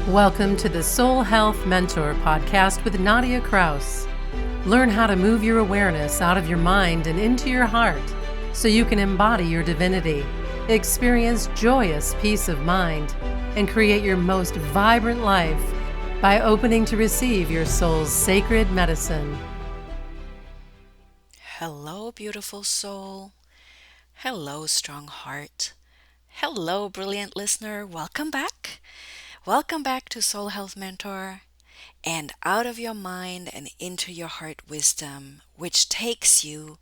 Welcome to the Soul Health Mentor podcast with Nadia Kraus. Learn how to move your awareness out of your mind and into your heart so you can embody your divinity, experience joyous peace of mind, and create your most vibrant life by opening to receive your soul's sacred medicine. Hello, beautiful soul. Hello, strong heart. Hello, brilliant listener. Welcome back. Welcome back to Soul Health Mentor and Out of Your Mind and Into Your Heart Wisdom, which takes you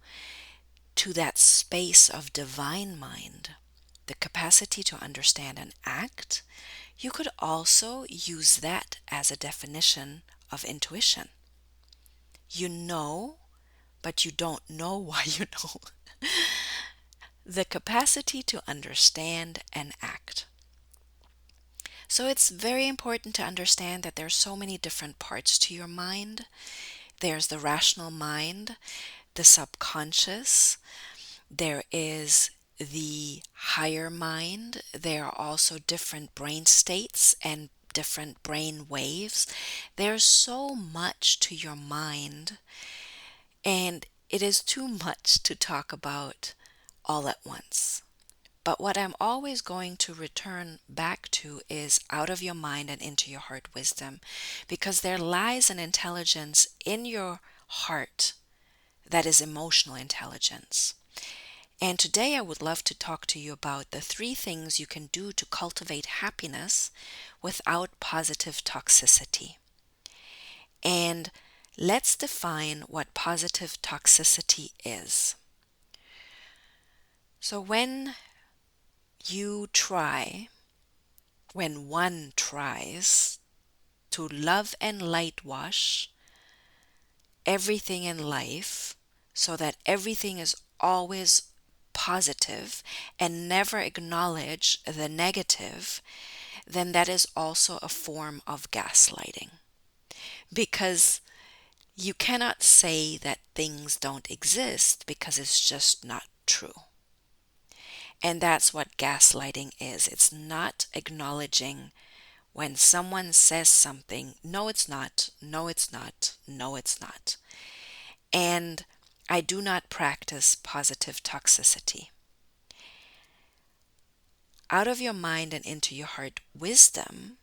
to that space of divine mind, the capacity to understand and act. You could also use that as a definition of intuition. You know, but you don't know why you know. The capacity to understand and act. So it's very important to understand that there's so many different parts to your mind. There's the rational mind, the subconscious, there is the higher mind. There are also different brain states and different brain waves. There's so much to your mind, and it is too much to talk about all at once. But what I'm always going to return back to is out of your mind and into your heart wisdom, because there lies an intelligence in your heart that is emotional intelligence. And today I would love to talk to you about the 3 things you can do to cultivate happiness without positive toxicity. And let's define what positive toxicity is. So when one tries to love and light wash everything in life so that everything is always positive and never acknowledge the negative, then that is also a form of gaslighting. Because you cannot say that things don't exist because it's just not true. And that's what gaslighting is. It's not acknowledging when someone says something, no, it's not, no, it's not, no, it's not. And I do not practice positive toxicity. Out of your mind and into your heart wisdom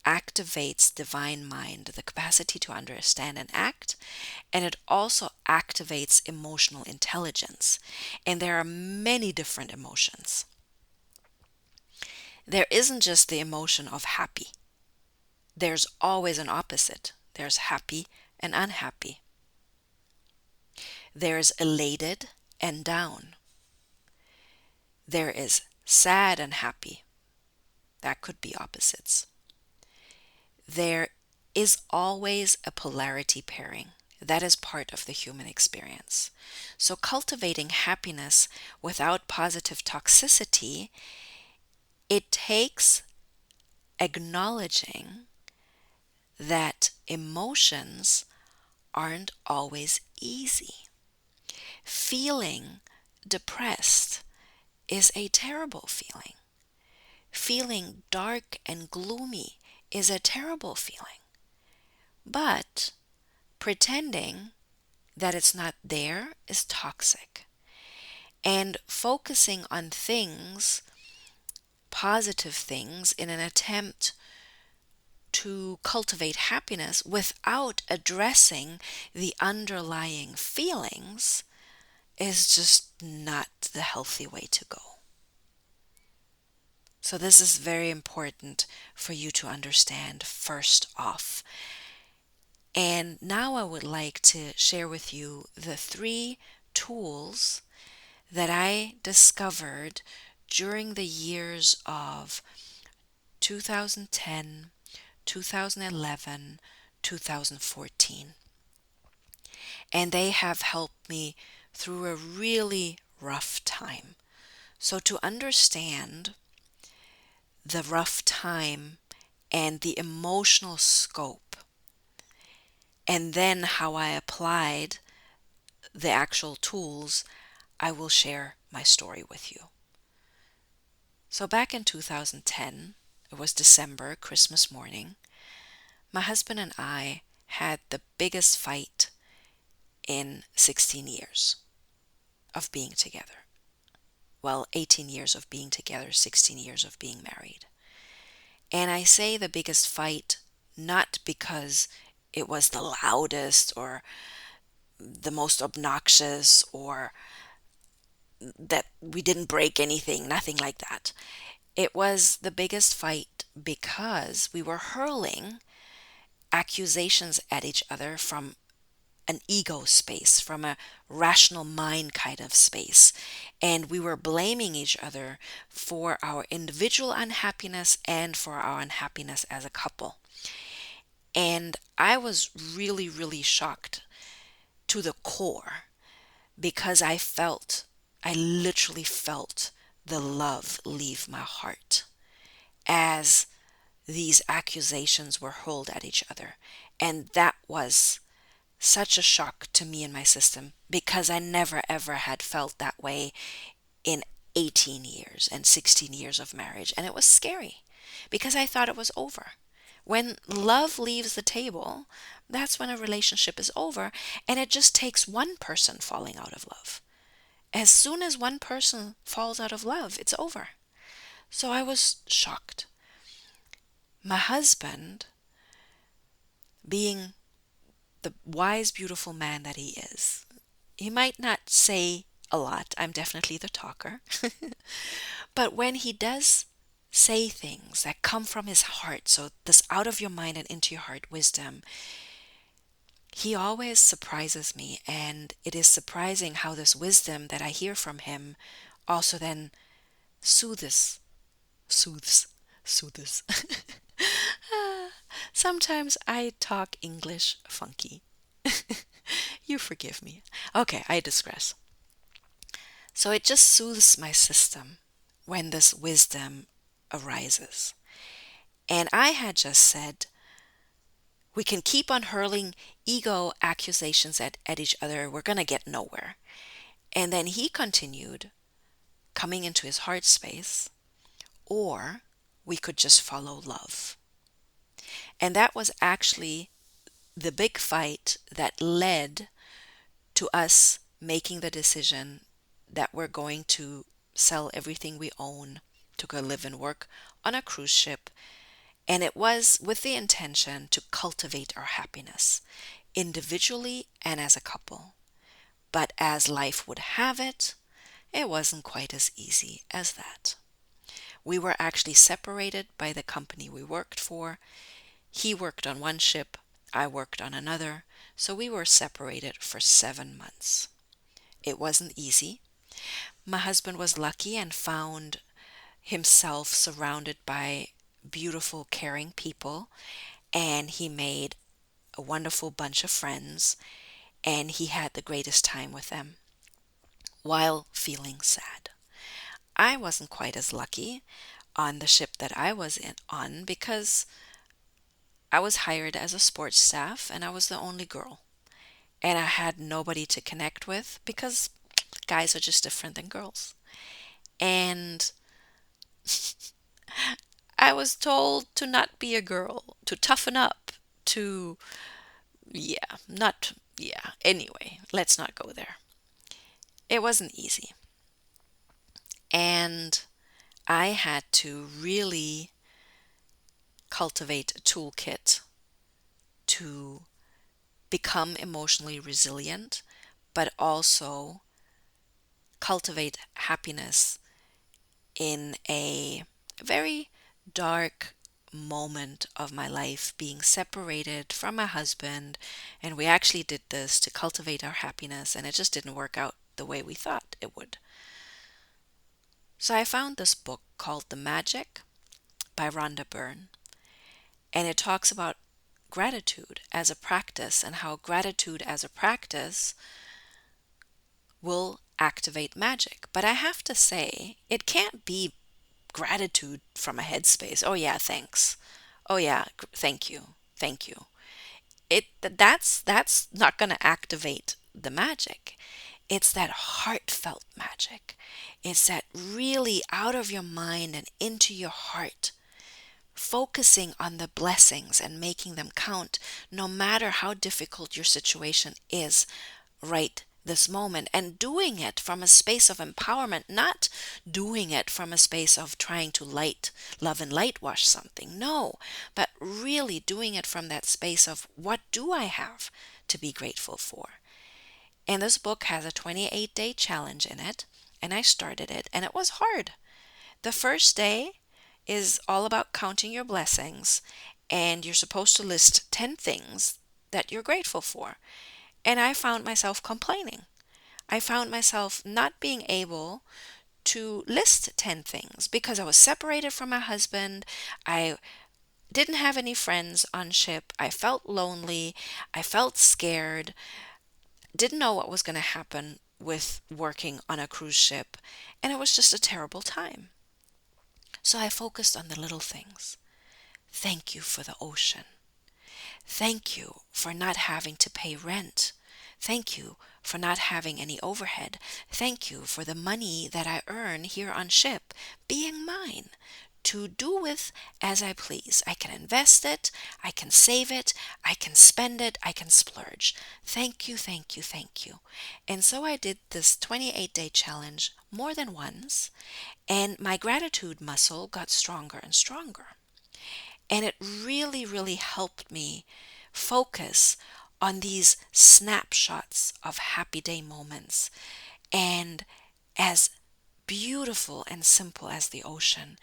activates divine mind, the capacity to understand and act, and it also activates emotional intelligence. And there are many different emotions. There isn't just the emotion of happy. There's always an opposite. There's happy and unhappy. There's elated and down. There is sad and happy. That could be opposites. There is always a polarity pairing. That is part of the human experience. So cultivating happiness without positive toxicity, it takes acknowledging that emotions aren't always easy. Feeling depressed is a terrible feeling. Feeling dark and gloomy is a terrible feeling. But pretending that it's not there is toxic. And focusing on things, positive things, in an attempt to cultivate happiness without addressing the underlying feelings is just not the healthy way to go. So this is very important for you to understand first off. And now I would like to share with you the 3 tools that I discovered during the years of 2010, 2011, 2014. And they have helped me through a really rough time. So to understand the rough time and the emotional scope, and then how I applied the actual tools, I will share my story with you. So back in 2010, It was December, Christmas morning. My husband and I had the biggest fight in 16 years of being together. Well, 18 years of being together, 16 years of being married. And I say the biggest fight not because it was the loudest or the most obnoxious or that we didn't break anything, nothing like that. It was the biggest fight because we were hurling accusations at each other from an ego space, from a rational mind kind of space. And we were blaming each other for our individual unhappiness and for our unhappiness as a couple. And I was really, really shocked to the core because I literally felt the love leave my heart as these accusations were hurled at each other. And that was such a shock to me and my system because I never ever had felt that way in 18 years and 16 years of marriage. And it was scary because I thought it was over. When love leaves the table, that's when a relationship is over, and it just takes one person falling out of love. As soon as one person falls out of love, it's over. So I was shocked. My husband, being the wise, beautiful man that he is, he might not say a lot. I'm definitely the talker. But when he does say things that come from his heart, so this out of your mind and into your heart wisdom, he always surprises me. And it is surprising how this wisdom that I hear from him also then soothes, soothes, soothes. Sometimes I talk English funky. You forgive me. Okay, I digress. So it just soothes my system when this wisdom arises. And I had just said, we can keep on hurling ego accusations at each other. We're going to get nowhere. And then he continued coming into his heart space, or we could just follow love. And that was actually the big fight that led to us making the decision that we're going to sell everything we own to go live and work on a cruise ship. And it was with the intention to cultivate our happiness individually and as a couple. But as life would have it, it wasn't quite as easy as that. We were actually separated by the company we worked for. He worked on one ship, I worked on another, so we were separated for 7 months. It wasn't easy. My husband was lucky and found himself surrounded by beautiful, caring people, and he made a wonderful bunch of friends, and he had the greatest time with them while feeling sad. I wasn't quite as lucky on the ship that I was on because I was hired as a sports staff and I was the only girl. And I had nobody to connect with because guys are just different than girls. And I was told to not be a girl, to toughen up, to, anyway, let's not go there. It wasn't easy. And I had to really cultivate a toolkit to become emotionally resilient, but also cultivate happiness in a very dark moment of my life, being separated from my husband. And we actually did this to cultivate our happiness, and it just didn't work out the way we thought it would. So I found this book called The Magic by Rhonda Byrne, and it talks about gratitude as a practice and how gratitude as a practice will activate magic. But I have to say, it can't be gratitude from a headspace. Oh yeah, thanks. Oh yeah, thank you. Thank you. That's not going to activate the magic. It's that heartfelt magic. It's that really out of your mind and into your heart focusing on the blessings and making them count, no matter how difficult your situation is right this moment, and doing it from a space of empowerment, not doing it from a space of trying to love and light wash something. No, but really doing it from that space of what do I have to be grateful for? And this book has a 28-day challenge in it, and I started it, and it was hard. The first day is all about counting your blessings, and you're supposed to list 10 things that you're grateful for. And I found myself complaining. I found myself not being able to list 10 things because I was separated from my husband. I didn't have any friends on ship. I felt lonely. I felt scared. Didn't know what was going to happen with working on a cruise ship. And it was just a terrible time. So I focused on the little things. Thank you for the ocean. Thank you for not having to pay rent. Thank you for not having any overhead. Thank you for the money that I earn here on ship being mine to do with as I please. I can invest it, I can save it, I can spend it, I can splurge. Thank you, thank you, thank you. And so I did this 28-day challenge more than once, and my gratitude muscle got stronger and stronger. And it really, really helped me focus on these snapshots of happy day moments. And as beautiful and simple as the ocean,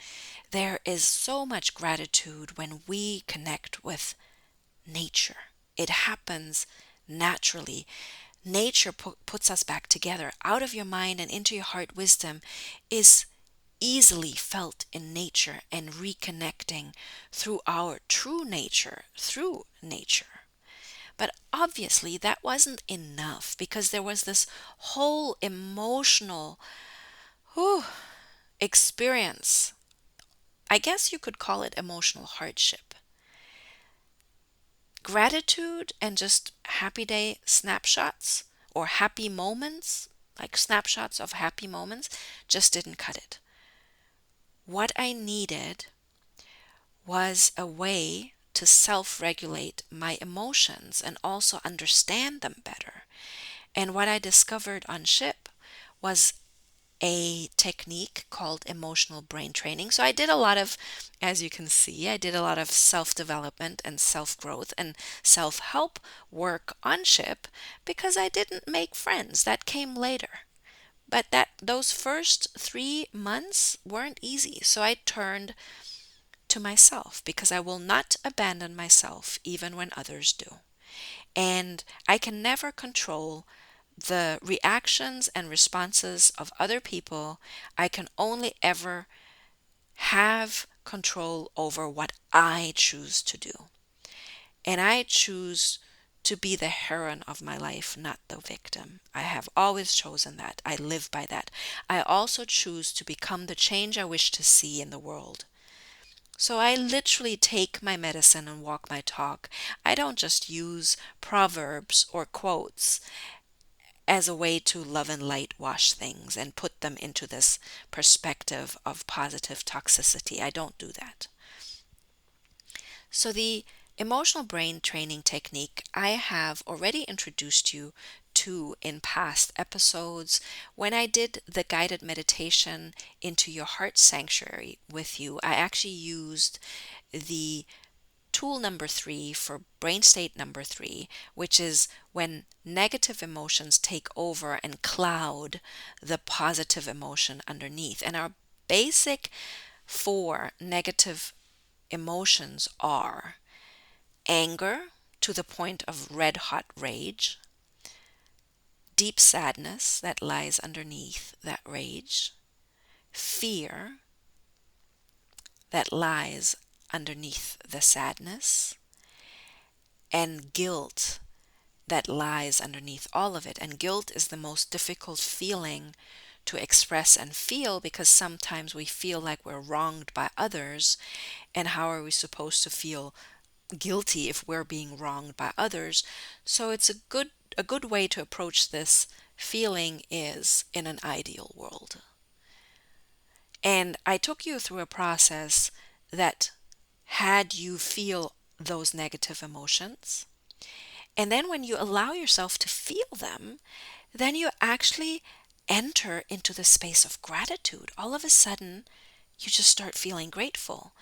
there is so much gratitude when we connect with nature. It happens naturally. Nature puts us back together. Out of your mind and into your heart wisdom is easily felt in nature and reconnecting through our true nature, through nature. But obviously that wasn't enough because there was this whole emotional experience. I guess you could call it emotional hardship. Gratitude and just happy day snapshots or happy moments, like snapshots of happy moments, just didn't cut it. What I needed was a way to self-regulate my emotions and also understand them better. And what I discovered on ship was a technique called emotional brain training. So I did a lot of, as you can see, I did a lot of self-development and self-growth and self-help work on ship because I didn't make friends. That came later. But those first 3 months weren't easy. So I turned to myself because I will not abandon myself even when others do. And I can never control the reactions and responses of other people. I can only ever have control over what I choose to do. And I choose to be the heroine of my life, not the victim. I have always chosen that. I live by that. I also choose to become the change I wish to see in the world. So I literally take my medicine and walk my talk. I don't just use proverbs or quotes as a way to love and light wash things and put them into this perspective of positive toxicity. I don't do that. So the emotional brain training technique I have already introduced you to in past episodes when I did the guided meditation into your heart sanctuary with you. I actually used the tool number 3 for brain state number 3, which is when negative emotions take over and cloud the positive emotion underneath. And our basic 4 negative emotions are anger to the point of red hot rage, deep sadness that lies underneath that rage, fear that lies underneath the sadness, and guilt that lies underneath all of it. And guilt is the most difficult feeling to express and feel because sometimes we feel like we're wronged by others. And how are we supposed to feel guilty if we're being wronged by others? So it's a good way to approach this feeling is in an ideal world. And I took you through a process that had you feel those negative emotions. And then when you allow yourself to feel them, then you actually enter into the space of gratitude. All of a sudden, you just start feeling grateful,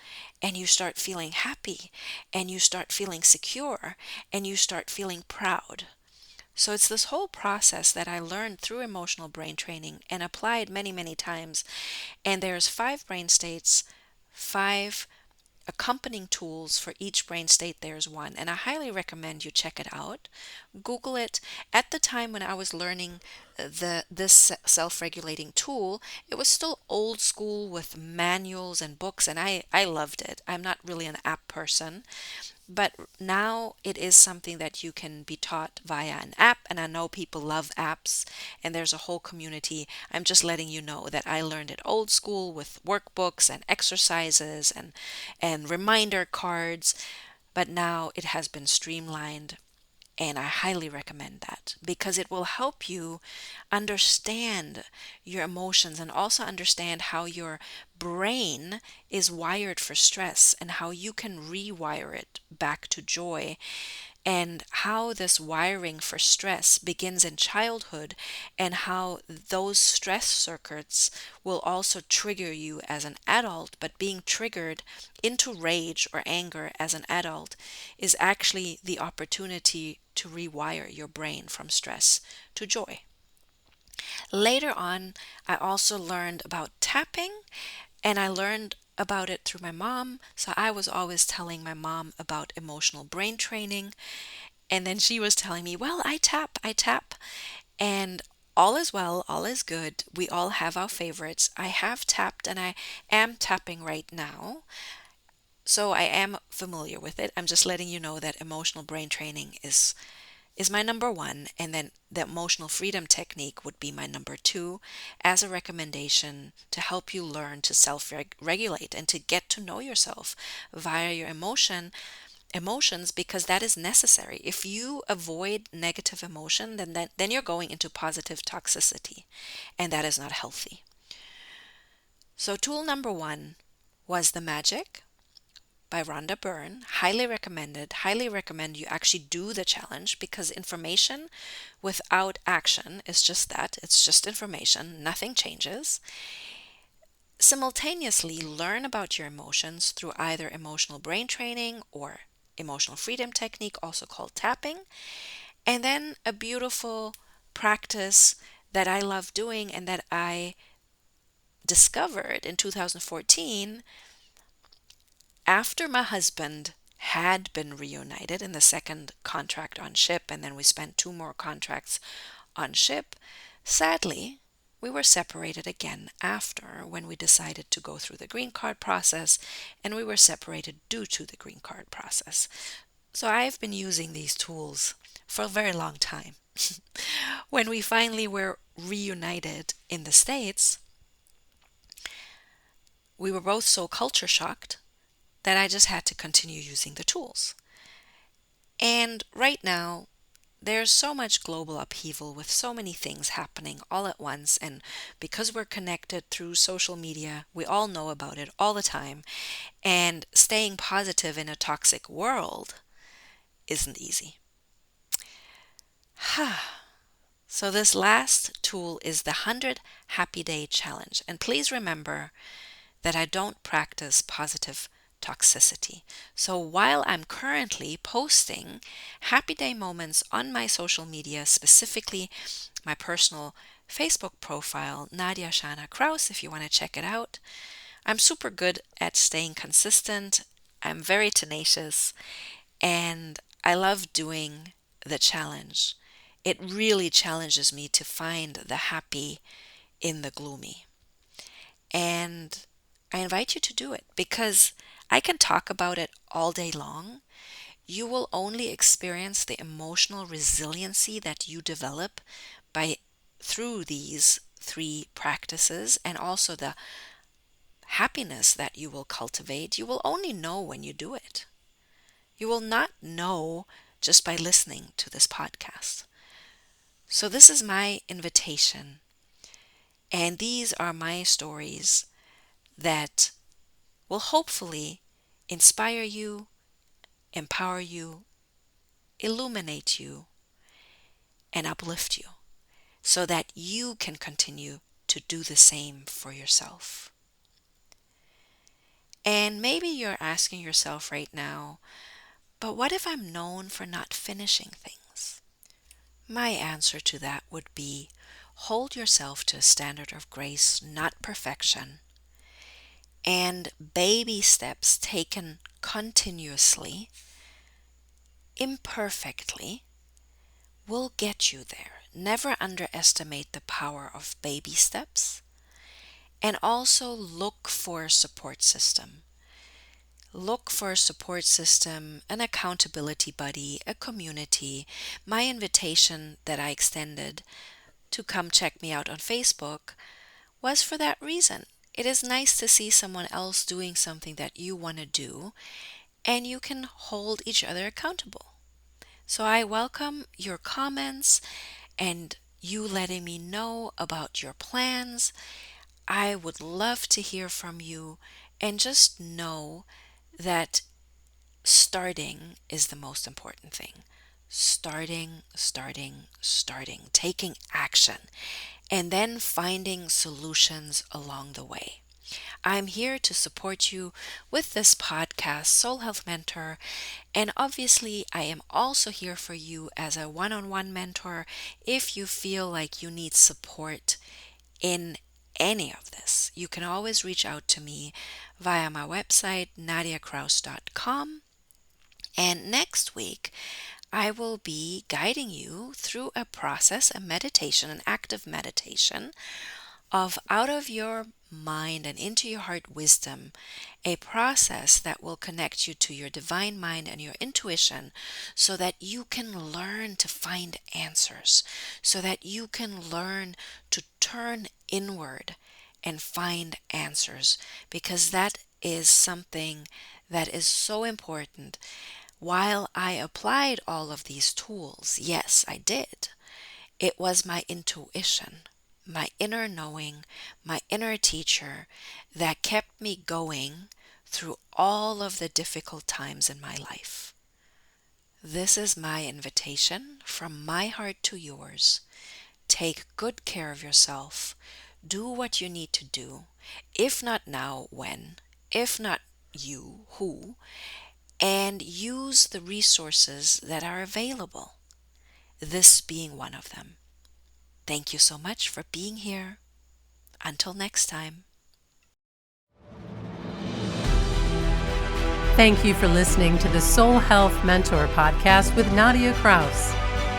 and you start feeling happy, and you start feeling secure, and you start feeling proud. So it's this whole process that I learned through emotional brain training and applied many, many times. And there's 5 brain states, 5 accompanying tools for each brain state. There's one, and I highly recommend you check it out. Google it. At the time when I was learning this self-regulating tool, it was still old school with manuals and books, and I loved it. I'm not really an app person, but now it is something that you can be taught via an app, and I know people love apps, and there's a whole community. I'm just letting you know that I learned it old school with workbooks and exercises and reminder cards, but now it has been streamlined, and I highly recommend that because it will help you understand your emotions and also understand how your brain is wired for stress and how you can rewire it back to joy, and how this wiring for stress begins in childhood, and how those stress circuits will also trigger you as an adult. But being triggered into rage or anger as an adult is actually the opportunity to rewire your brain from stress to joy. Later on, I also learned about tapping, and I learned about it through my mom. So I was always telling my mom about emotional brain training. And then she was telling me, well, I tap, I tap. And all is well, all is good. We all have our favorites. I have tapped and I am tapping right now. So I am familiar with it. I'm just letting you know that emotional brain training is my number one, and then the emotional freedom technique would be my number two as a recommendation to help you learn to self-regulate and to get to know yourself via your emotions, because that is necessary. If you avoid negative emotion, then you're going into positive toxicity, and that is not healthy. So tool number one was the magic by Rhonda Byrne. Highly recommended. Highly recommend you actually do the challenge, because information without action is just that. It's just information. Nothing changes. Simultaneously, learn about your emotions through either emotional brain training or emotional freedom technique, also called tapping. And then a beautiful practice that I love doing and that I discovered in 2014 after my husband had been reunited in the second contract on ship, and then we spent 2 more contracts on ship. Sadly, we were separated again after, when we decided to go through the green card process, and we were separated due to the green card process. So I've been using these tools for a very long time. When we finally were reunited in the States, we were both so culture shocked that I just had to continue using the tools. And right now, there's so much global upheaval with so many things happening all at once. And because we're connected through social media, we all know about it all the time. And staying positive in a toxic world isn't easy. So this last tool is the 100 Happy Day Challenge. And please remember that I don't practice positive toxicity. So while I'm currently posting happy day moments on my social media, specifically my personal Facebook profile, Nadia Shana Kraus, if you want to check it out, I'm super good at staying consistent. I'm very tenacious, and I love doing the challenge. It really challenges me to find the happy in the gloomy. And I invite you to do it, because I can talk about it all day long. You will only experience the emotional resiliency that you develop by through these 3 practices, and also the happiness that you will cultivate. You will only know when you do it. You will not know just by listening to this podcast. So this is my invitation, and these are my stories that will hopefully inspire you, empower you, illuminate you, and uplift you so that you can continue to do the same for yourself. And maybe you're asking yourself right now, but what if I'm known for not finishing things? My answer to that would be hold yourself to a standard of grace, not perfection, and baby steps taken continuously, imperfectly, will get you there. Never underestimate the power of baby steps, and also look for a support system. Look for a support system, an accountability buddy, a community. My invitation that I extended to come check me out on Facebook was for that reason. It is nice to see someone else doing something that you want to do, and you can hold each other accountable. So I welcome your comments and you letting me know about your plans. I would love to hear from you, and just know that starting is the most important thing. Starting, taking action, and then finding solutions along the way. I'm here to support you with this podcast, Soul Health Mentor, and obviously I am also here for you as a one-on-one mentor if you feel like you need support in any of this. You can always reach out to me via my website, nadiakraus.com. And next week, I will be guiding you through a process, a meditation, an active meditation of out of your mind and into your heart wisdom, a process that will connect you to your divine mind and your intuition so that you can learn to find answers, so that you can learn to turn inward and find answers, because that is something that is so important. While I applied all of these tools, yes, I did. It was my intuition, my inner knowing, my inner teacher that kept me going through all of the difficult times in my life. This is my invitation from my heart to yours. Take good care of yourself. Do what you need to do. If not now, when? If not you, who? And use the resources that are available, this being one of them. Thank you so much for being here. Until next time. Thank you for listening to the Soul Health Mentor podcast with Nadia Kraus.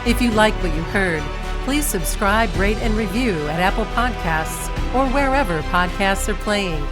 If you like what you heard, please subscribe, rate, and review at Apple Podcasts or wherever podcasts are playing.